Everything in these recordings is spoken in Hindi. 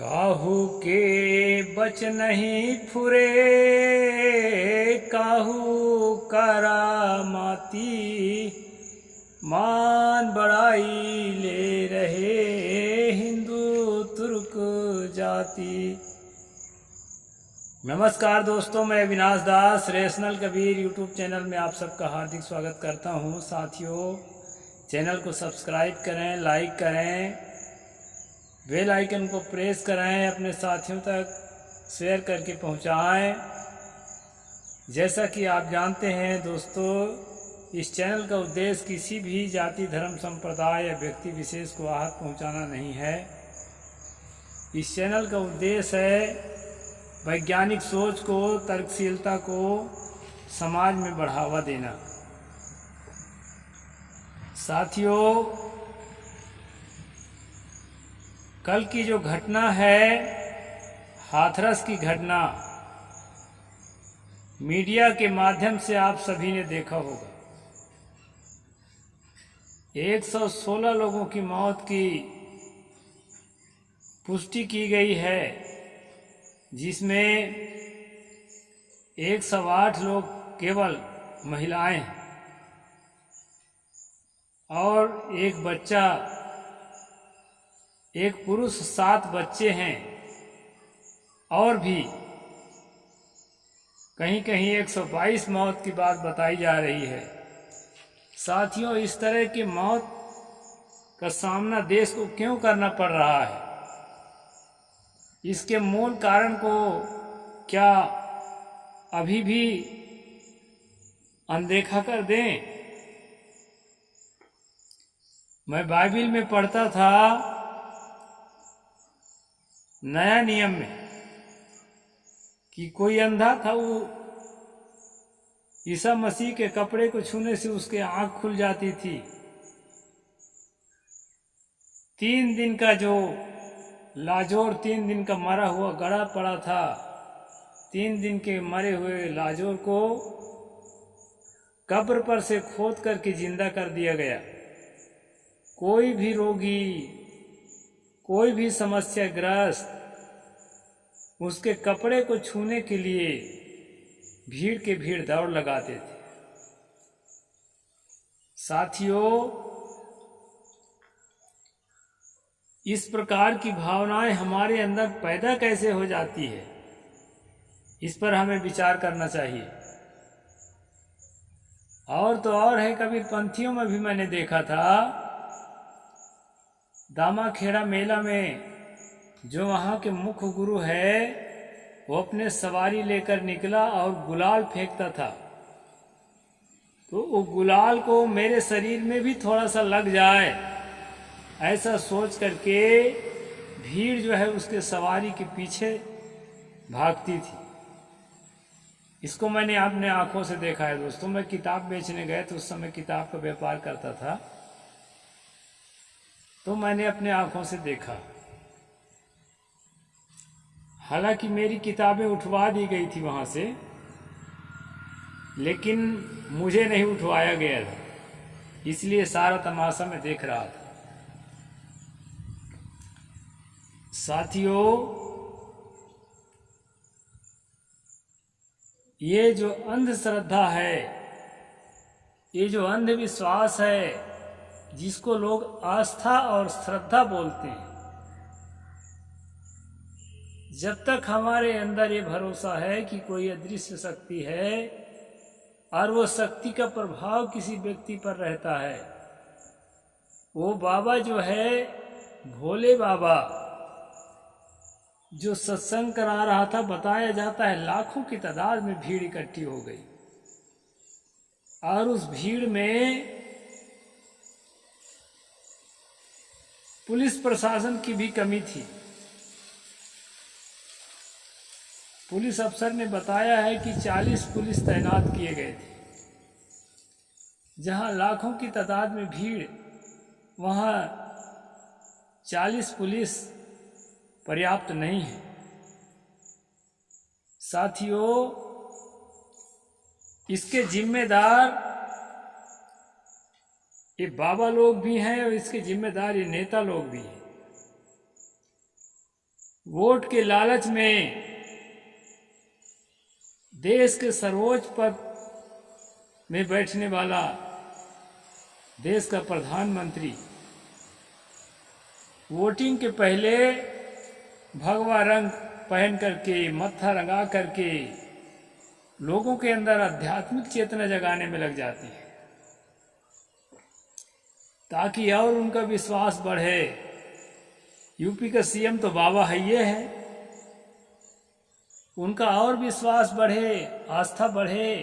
काहू के बच नहीं फुरे, काहू करामाती, मान बड़ाई ले रहे हिंदू तुर्क जाति। नमस्कार दोस्तों, मैं अविनाश दास रेशनल कबीर यूट्यूब चैनल में आप सबका हार्दिक स्वागत करता हूं। साथियों, चैनल को सब्सक्राइब करें, लाइक करें, बेल आइकन को प्रेस करें, अपने साथियों तक शेयर करके पहुंचाएं। जैसा कि आप जानते हैं दोस्तों, इस चैनल का उद्देश्य किसी भी जाति, धर्म, संप्रदाय या व्यक्ति विशेष को आहत पहुंचाना नहीं है। इस चैनल का उद्देश्य है वैज्ञानिक सोच को, तर्कशीलता को समाज में बढ़ावा देना। साथियों, कल की जो घटना है, हाथरस की घटना, मीडिया के माध्यम से आप सभी ने देखा होगा। 116 लोगों की मौत की पुष्टि की गई है, जिसमें 108 लोग केवल महिलाएं हैं और एक बच्चा, एक पुरुष, 7 बच्चे हैं और भी कहीं कहीं 122 मौत की बात बताई जा रही है। साथियों, इस तरह की मौत का सामना देश को क्यों करना पड़ रहा है? इसके मूल कारण को क्या अभी भी अनदेखा कर दें? मैं बाइबिल में पढ़ता था, नया नियम में, कि कोई अंधा था, वो ईसा मसीह के कपड़े को छूने से उसके आंख खुल जाती थी। 3 दिन का जो लाजोर, 3 दिन का मरा हुआ गड़ा पड़ा था, 3 दिन के मरे हुए लाजोर को कब्र पर से खोद करके जिंदा कर दिया गया। कोई भी रोगी, कोई भी समस्याग्रस्त उसके कपड़े को छूने के लिए भीड़ के भीड़ दौड़ लगाते थे। साथियों, इस प्रकार की भावनाएं हमारे अंदर पैदा कैसे हो जाती है, इस पर हमें विचार करना चाहिए। और तो और है, कबीरपंथियों में भी मैंने देखा था, दामाखेड़ा मेला में जो वहाँ के मुख्य गुरु है, वो अपने सवारी लेकर निकला और गुलाल फेंकता था। तो वो गुलाल को मेरे शरीर में भी थोड़ा सा लग जाए, ऐसा सोच करके भीड़ जो है उसके सवारी के पीछे भागती थी। इसको मैंने अपने आंखों से देखा है दोस्तों। मैं किताब बेचने गए तो उस समय किताब का व्यापार करता था, तो मैंने अपने आंखों से देखा। हालांकि मेरी किताबें उठवा दी गई थी वहां से, लेकिन मुझे नहीं उठवाया गया था, इसलिए सारा तमाशा मैं देख रहा था। साथियों, ये जो अंधश्रद्धा है, ये जो अंधविश्वास है, जिसको लोग आस्था और श्रद्धा बोलते हैं, जब तक हमारे अंदर ये भरोसा है कि कोई अदृश्य शक्ति है और वो शक्ति का प्रभाव किसी व्यक्ति पर रहता है, वो बाबा जो है, भोले बाबा, जो सत्संग करा रहा था, बताया जाता है लाखों की तादाद में भीड़ इकट्ठी हो गई और उस भीड़ में पुलिस प्रशासन की भी कमी थी। पुलिस अफसर ने बताया है कि 40 पुलिस तैनात किए गए थे। जहां लाखों की तादाद में भीड़, वहां 40 पुलिस पर्याप्त नहीं है। साथियों, इसके जिम्मेदार ये बाबा लोग भी हैं और इसके जिम्मेदार ये नेता लोग भी हैं। वोट के लालच में देश के सर्वोच्च पद में बैठने वाला देश का प्रधानमंत्री वोटिंग के पहले भगवा रंग पहन करके, मत्था रंगा करके लोगों के अंदर आध्यात्मिक चेतना जगाने में लग जाती है, ताकि और उनका विश्वास बढ़े। यूपी का सीएम तो बाबा हइये है, उनका और विश्वास बढ़े, आस्था बढ़े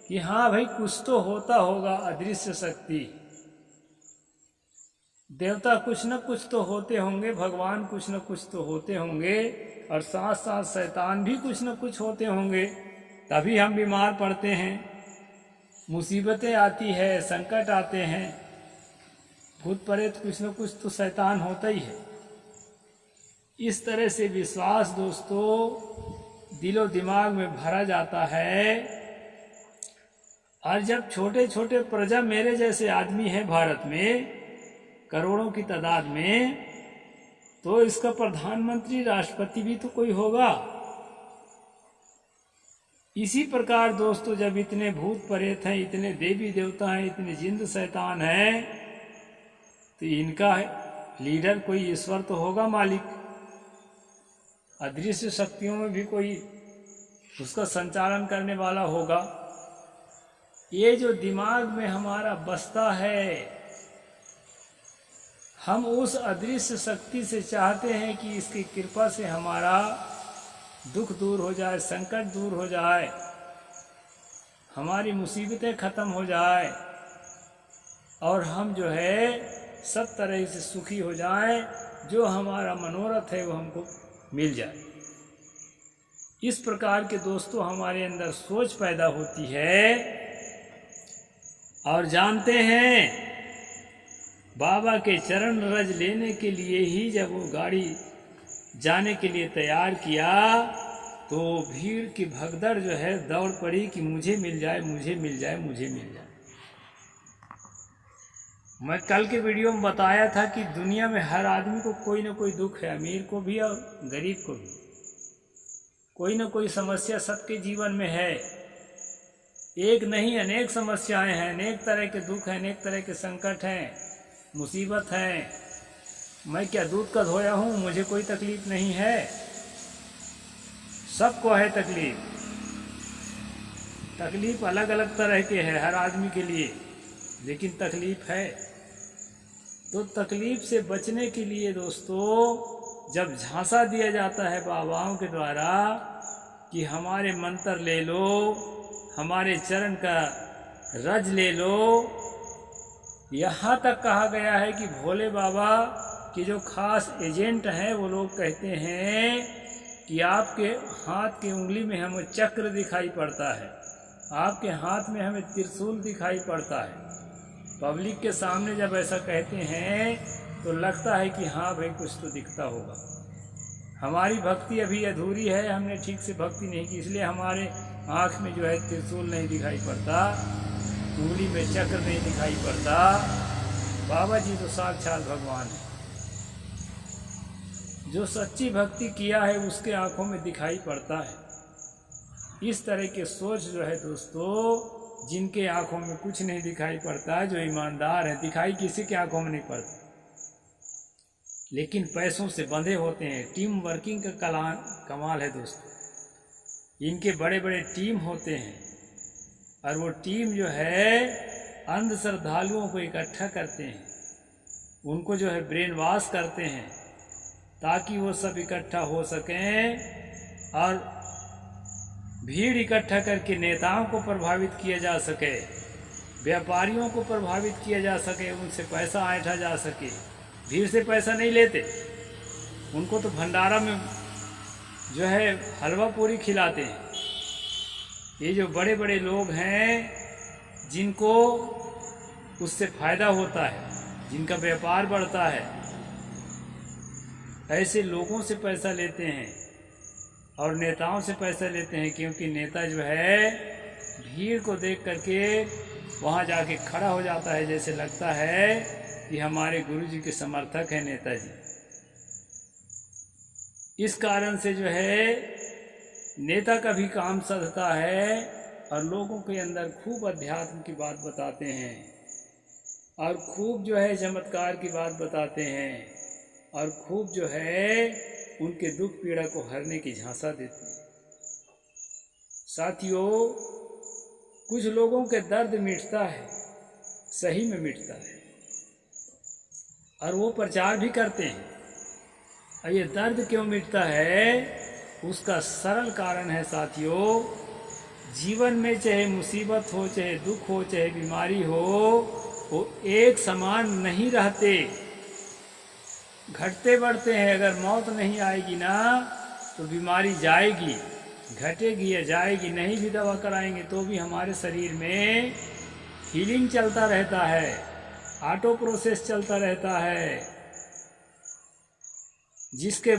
कि हाँ भाई कुछ तो होता होगा, अदृश्य शक्ति, देवता कुछ न कुछ तो होते होंगे, भगवान कुछ न कुछ तो होते होंगे, और साथ साथ शैतान भी कुछ न कुछ होते होंगे, तभी हम बीमार पड़ते हैं, मुसीबतें आती है, संकट आते हैं। भूत प्रेत कुछ न कुछ तो शैतान होता ही है। इस तरह से विश्वास दोस्तों दिलो दिमाग में भरा जाता है, और जब छोटे छोटे प्रजा मेरे जैसे आदमी हैं भारत में करोड़ों की तादाद में, तो इसका प्रधानमंत्री राष्ट्रपति भी तो कोई होगा। इसी प्रकार दोस्तों जब इतने भूत प्रेत हैं, इतने देवी देवता हैं, इतने जिंद शैतान हैं, तो इनका लीडर कोई ईश्वर तो होगा, मालिक। अदृश्य शक्तियों में भी कोई उसका संचालन करने वाला होगा। ये जो दिमाग में हमारा बसता है, हम उस अदृश्य शक्ति से चाहते हैं कि इसकी कृपा से हमारा दुख दूर हो जाए, संकट दूर हो जाए, हमारी मुसीबतें खत्म हो जाए, और हम जो है सब तरह से सुखी हो जाएं, जो हमारा मनोरथ है वो हमको मिल जाए। इस प्रकार के दोस्तों हमारे अंदर सोच पैदा होती है। और जानते हैं बाबा के चरण रज लेने के लिए ही जब वो गाड़ी जाने के लिए तैयार किया, तो भीड़ की भगदड़ जो है दौड़ पड़ी कि मुझे मिल जाए, मुझे मिल जाए, मुझे मिल जाए। मैं कल के वीडियो में बताया था कि दुनिया में हर आदमी को कोई ना कोई दुख है, अमीर को भी और गरीब को भी। कोई ना कोई समस्या सबके जीवन में है, एक नहीं अनेक समस्याएं हैं, अनेक तरह के दुख हैं, अनेक तरह के संकट हैं, मुसीबत हैं। मैं क्या दूध का धोया हूँ, मुझे कोई तकलीफ नहीं है, सबको है तकलीफ। तकलीफ अलग अलग तरह के है हर आदमी के लिए, लेकिन तकलीफ है। तो तकलीफ से बचने के लिए दोस्तों जब झांसा दिया जाता है बाबाओं के द्वारा कि हमारे मंत्र ले लो, हमारे चरण का रज ले लो, यहाँ तक कहा गया है कि भोले बाबा के जो खास एजेंट हैं वो लोग कहते हैं कि आपके हाथ की उंगली में हमें चक्र दिखाई पड़ता है, आपके हाथ में हमें त्रिशूल दिखाई पड़ता है। पब्लिक के सामने जब ऐसा कहते हैं तो लगता है कि हाँ भाई कुछ तो दिखता होगा। हमारी भक्ति अभी अधूरी है, हमने ठीक से भक्ति नहीं की, इसलिए हमारे आँख में जो है त्रिशूल नहीं दिखाई पड़ता, उंगली में चक्र नहीं दिखाई पड़ता। बाबा जी तो साक्षात भगवान है। जो सच्ची भक्ति किया है उसके आंखों में दिखाई पड़ता है। इस तरह के सोच जो है दोस्तों, जिनके आंखों में कुछ नहीं दिखाई पड़ता, जो ईमानदार है, दिखाई किसी के आंखों में नहीं पड़ता, लेकिन पैसों से बंधे होते हैं। टीम वर्किंग का कमाल है दोस्तों। इनके बड़े बड़े टीम होते हैं, और वो टीम जो है अंध श्रद्धालुओं को इकट्ठा करते हैं, उनको जो है ब्रेन वॉश करते हैं, ताकि वो सब इकट्ठा हो सकें और भीड़ इकट्ठा करके नेताओं को प्रभावित किया जा सके, व्यापारियों को प्रभावित किया जा सके, उनसे पैसा ऐंठा जा सके। भीड़ से पैसा नहीं लेते, उनको तो भंडारा में जो है हलवा पूरी खिलाते हैं। ये जो बड़े बड़े लोग हैं जिनको उससे फायदा होता है, जिनका व्यापार बढ़ता है, ऐसे लोगों से पैसा लेते हैं और नेताओं से पैसा लेते हैं, क्योंकि नेता जो है भीड़ को देख करके वहाँ जाके खड़ा हो जाता है, जैसे लगता है कि हमारे गुरु जी के समर्थक हैं नेताजी। इस कारण से जो है नेता का भी काम सधता है और लोगों के अंदर खूब अध्यात्म की बात बताते हैं और खूब जो है चमत्कार की बात बताते हैं और खूब जो है उनके दुख पीड़ा को हरने की झांसा देते हैं। साथियों, कुछ लोगों के दर्द मिटता है, सही में मिटता है, और वो प्रचार भी करते हैं। और ये दर्द क्यों मिटता है, उसका सरल कारण है साथियों, जीवन में चाहे मुसीबत हो, चाहे दुख हो, चाहे बीमारी हो, वो एक समान नहीं रहते, घटते बढ़ते हैं। अगर मौत नहीं आएगी ना तो बीमारी जाएगी, घटेगी या जाएगी। नहीं भी दवा कराएंगे तो भी हमारे शरीर में हीलिंग चलता रहता है, ऑटो प्रोसेस चलता रहता है, जिसके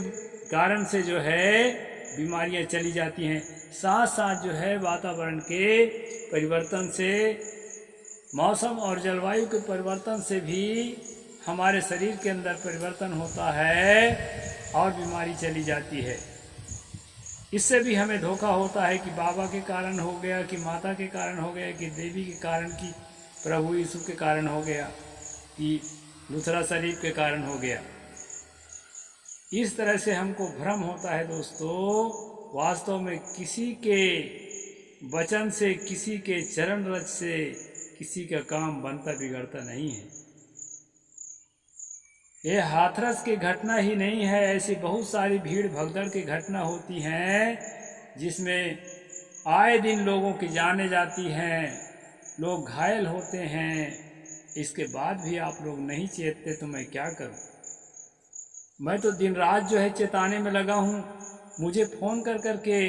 कारण से जो है बीमारियां चली जाती हैं। साथ साथ जो है वातावरण के परिवर्तन से, मौसम और जलवायु के परिवर्तन से भी हमारे शरीर के अंदर परिवर्तन होता है और बीमारी चली जाती है। इससे भी हमें धोखा होता है कि बाबा के कारण हो गया, कि माता के कारण हो गया, कि देवी के कारण, कि प्रभु यीशु के कारण हो गया, कि लुथरा शरीफ के कारण हो गया। इस तरह से हमको भ्रम होता है दोस्तों। वास्तव में किसी के वचन से, किसी के चरण रज से किसी का काम बनता बिगड़ता नहीं है। ये हाथरस की घटना ही नहीं है, ऐसी बहुत सारी भीड़ भगदड़ की घटना होती हैं जिसमें आए दिन लोगों की जाने जाती हैं, लोग घायल होते हैं। इसके बाद भी आप लोग नहीं चेतते तो मैं क्या करूं। मैं तो दिन रात जो है चेताने में लगा हूं। मुझे फ़ोन कर कर के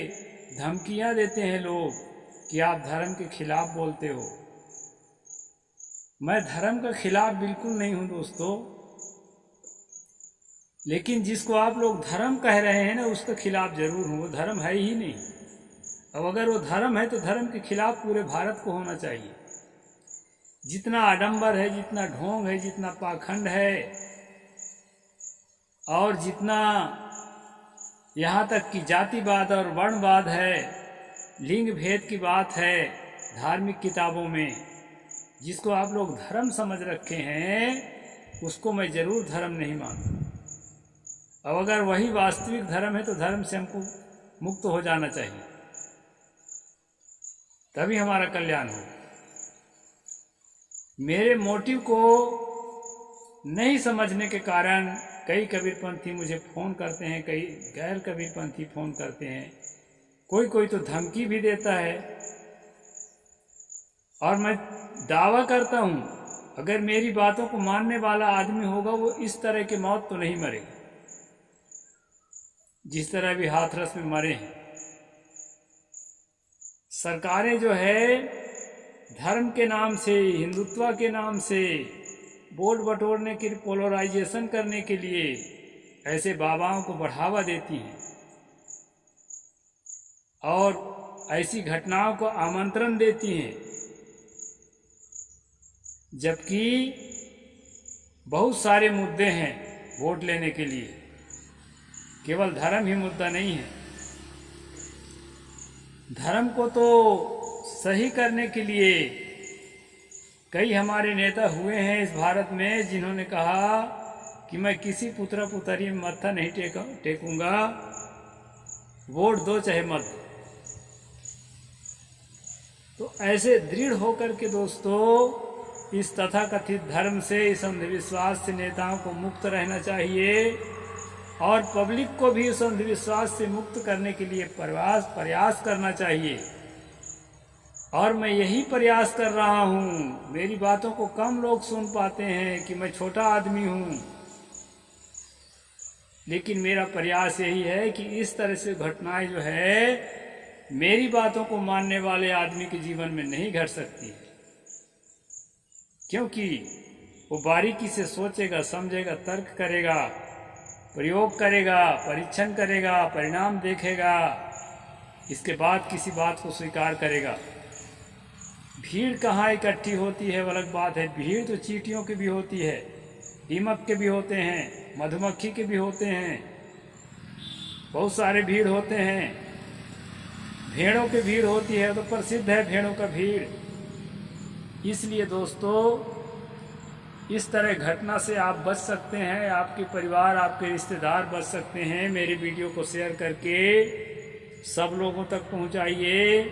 धमकियां देते हैं लोग कि आप धर्म के खिलाफ बोलते हो। मैं धर्म के खिलाफ बिल्कुल नहीं हूं दोस्तों, लेकिन जिसको आप लोग धर्म कह रहे हैं ना, उसके खिलाफ जरूर हूँ। वो धर्म है ही नहीं। अब अगर वो धर्म है तो धर्म के खिलाफ पूरे भारत को होना चाहिए। जितना आडंबर है, जितना ढोंग है, जितना पाखंड है, और जितना यहाँ तक कि जातिवाद और वर्णवाद है, लिंग भेद की बात है धार्मिक किताबों में, जिसको आप लोग धर्म समझ रखे हैं, उसको मैं जरूर धर्म नहीं मानता। अब अगर वही वास्तविक धर्म है तो धर्म से हमको मुक्त हो जाना चाहिए, तभी हमारा कल्याण हो। मेरे मोटिव को नहीं समझने के कारण कई कबीरपंथी मुझे फ़ोन करते हैं, कई गैर कबीरपंथी फ़ोन करते हैं, कोई कोई तो धमकी भी देता है। और मैं दावा करता हूँ, अगर मेरी बातों को मानने वाला आदमी होगा वो इस तरह की मौत तो नहीं मरेगा जिस तरह भी हाथरस में मरे हैं। सरकारें जो है धर्म के नाम से, हिंदुत्व के नाम से वोट बटोरने के लिए, पोलराइजेशन करने के लिए ऐसे बाबाओं को बढ़ावा देती हैं और ऐसी घटनाओं को आमंत्रण देती हैं, जबकि बहुत सारे मुद्दे हैं वोट लेने के लिए। केवल धर्म ही मुद्दा नहीं है। धर्म को तो सही करने के लिए कई हमारे नेता हुए हैं इस भारत में, जिन्होंने कहा कि मैं किसी पुत्र पुतरी में मत्था नहीं टेकूंगा, वोट दो चाहे मत दो। तो ऐसे दृढ़ होकर के दोस्तों इस तथाकथित धर्म से, इस अंधविश्वास से नेताओं को मुक्त रहना चाहिए और पब्लिक को भी इस अंधविश्वास से मुक्त करने के लिए प्रयास करना चाहिए। और मैं यही प्रयास कर रहा हूँ। मेरी बातों को कम लोग सुन पाते हैं कि मैं छोटा आदमी हूँ, लेकिन मेरा प्रयास यही है कि इस तरह से घटनाएं जो है मेरी बातों को मानने वाले आदमी के जीवन में नहीं घट सकती, क्योंकि वो बारीकी से सोचेगा, समझेगा, तर्क करेगा, प्रयोग करेगा, परीक्षण करेगा, परिणाम देखेगा, इसके बाद किसी बात को स्वीकार करेगा। भीड़ कहाँ इकट्ठी होती है वो अलग बात है। भीड़ तो चींटियों की भी होती है, दीमक के भी होते हैं, मधुमक्खी के भी होते हैं, बहुत सारे भीड़ होते हैं, भेड़ों की भीड़ होती है, तो प्रसिद्ध है भेड़ों का भीड़। इसलिए दोस्तों इस तरह घटना से आप बच सकते हैं, आपके परिवार, आपके रिश्तेदार बच सकते हैं। मेरे वीडियो को शेयर करके सब लोगों तक पहुंचाइए।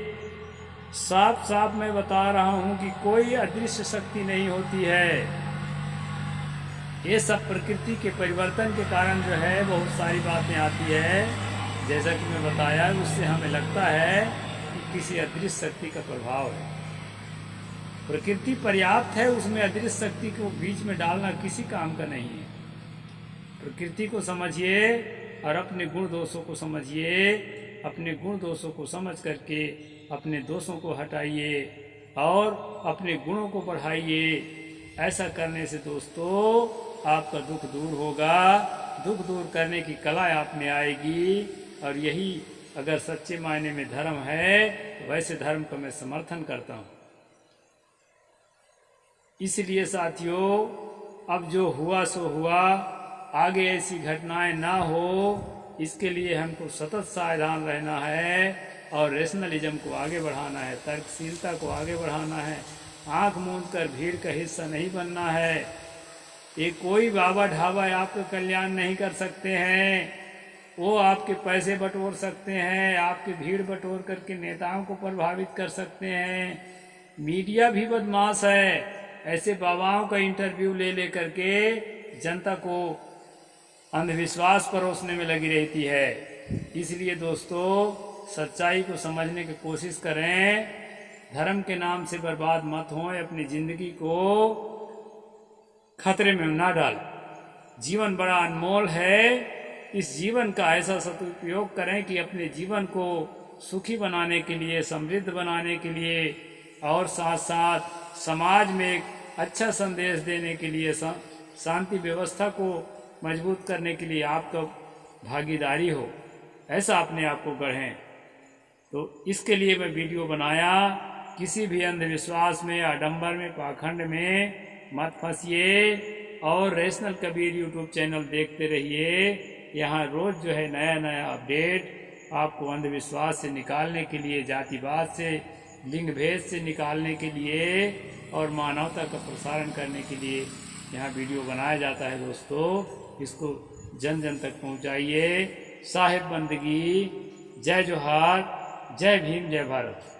साफ साफ मैं बता रहा हूं कि कोई अदृश्य शक्ति नहीं होती है। ये सब प्रकृति के परिवर्तन के कारण जो है बहुत सारी बातें आती है, जैसा कि मैं बताया, उससे हमें लगता है कि किसी अदृश्य शक्ति का प्रभाव है। प्रकृति पर्याप्त है, उसमें अदृश्य शक्ति को बीच में डालना किसी काम का नहीं है। प्रकृति को समझिए और अपने गुण दोषों को समझिए। अपने गुण दोषों को समझ करके अपने दोषों को हटाइए और अपने गुणों को बढ़ाइए। ऐसा करने से दोस्तों आपका दुख दूर होगा। दुख दूर करने की कला आप में आएगी, और यही अगर सच्चे मायने में धर्म है, वैसे धर्म का मैं समर्थन करता हूँ। इसलिए साथियों, अब जो हुआ सो हुआ, आगे ऐसी घटनाएं ना हो, इसके लिए हमको सतत सावधान रहना है और रेशनलिज्म को आगे बढ़ाना है, तर्कशीलता को आगे बढ़ाना है। आंख मूंद कर भीड़ का हिस्सा नहीं बनना है। ये कोई बाबा ढाबा आपका कल्याण नहीं कर सकते हैं। वो आपके पैसे बटोर सकते हैं, आपकी भीड़ बटोर करके नेताओं को प्रभावित कर सकते हैं। मीडिया भी बदमाश है, ऐसे बाबाओं का इंटरव्यू ले करके जनता को अंधविश्वास परोसने में लगी रहती है। इसलिए दोस्तों सच्चाई को समझने की कोशिश करें, धर्म के नाम से बर्बाद मत हों, अपनी जिंदगी को खतरे में ना डाल। जीवन बड़ा अनमोल है, इस जीवन का ऐसा सदुपयोग करें कि अपने जीवन को सुखी बनाने के लिए, समृद्ध बनाने के लिए और साथ साथ समाज में एक अच्छा संदेश देने के लिए, शांति व्यवस्था को मजबूत करने के लिए आपका भागीदारी हो, ऐसा अपने आप को गढ़ें। तो इसके लिए मैं वीडियो बनाया। किसी भी अंधविश्वास में, आडंबर में, पाखंड में मत फंसिए और रैशनल कबीर यूट्यूब चैनल देखते रहिए। यहाँ रोज़ जो है नया नया अपडेट आपको अंधविश्वास से निकालने के लिए, जातिवाद से, लिंग भेद से निकालने के लिए और मानवता का प्रसारण करने के लिए यहाँ वीडियो बनाया जाता है। दोस्तों इसको जन जन तक पहुँचाइए। साहिब बंदगी। जय जोहार, जय भीम, जय भारत।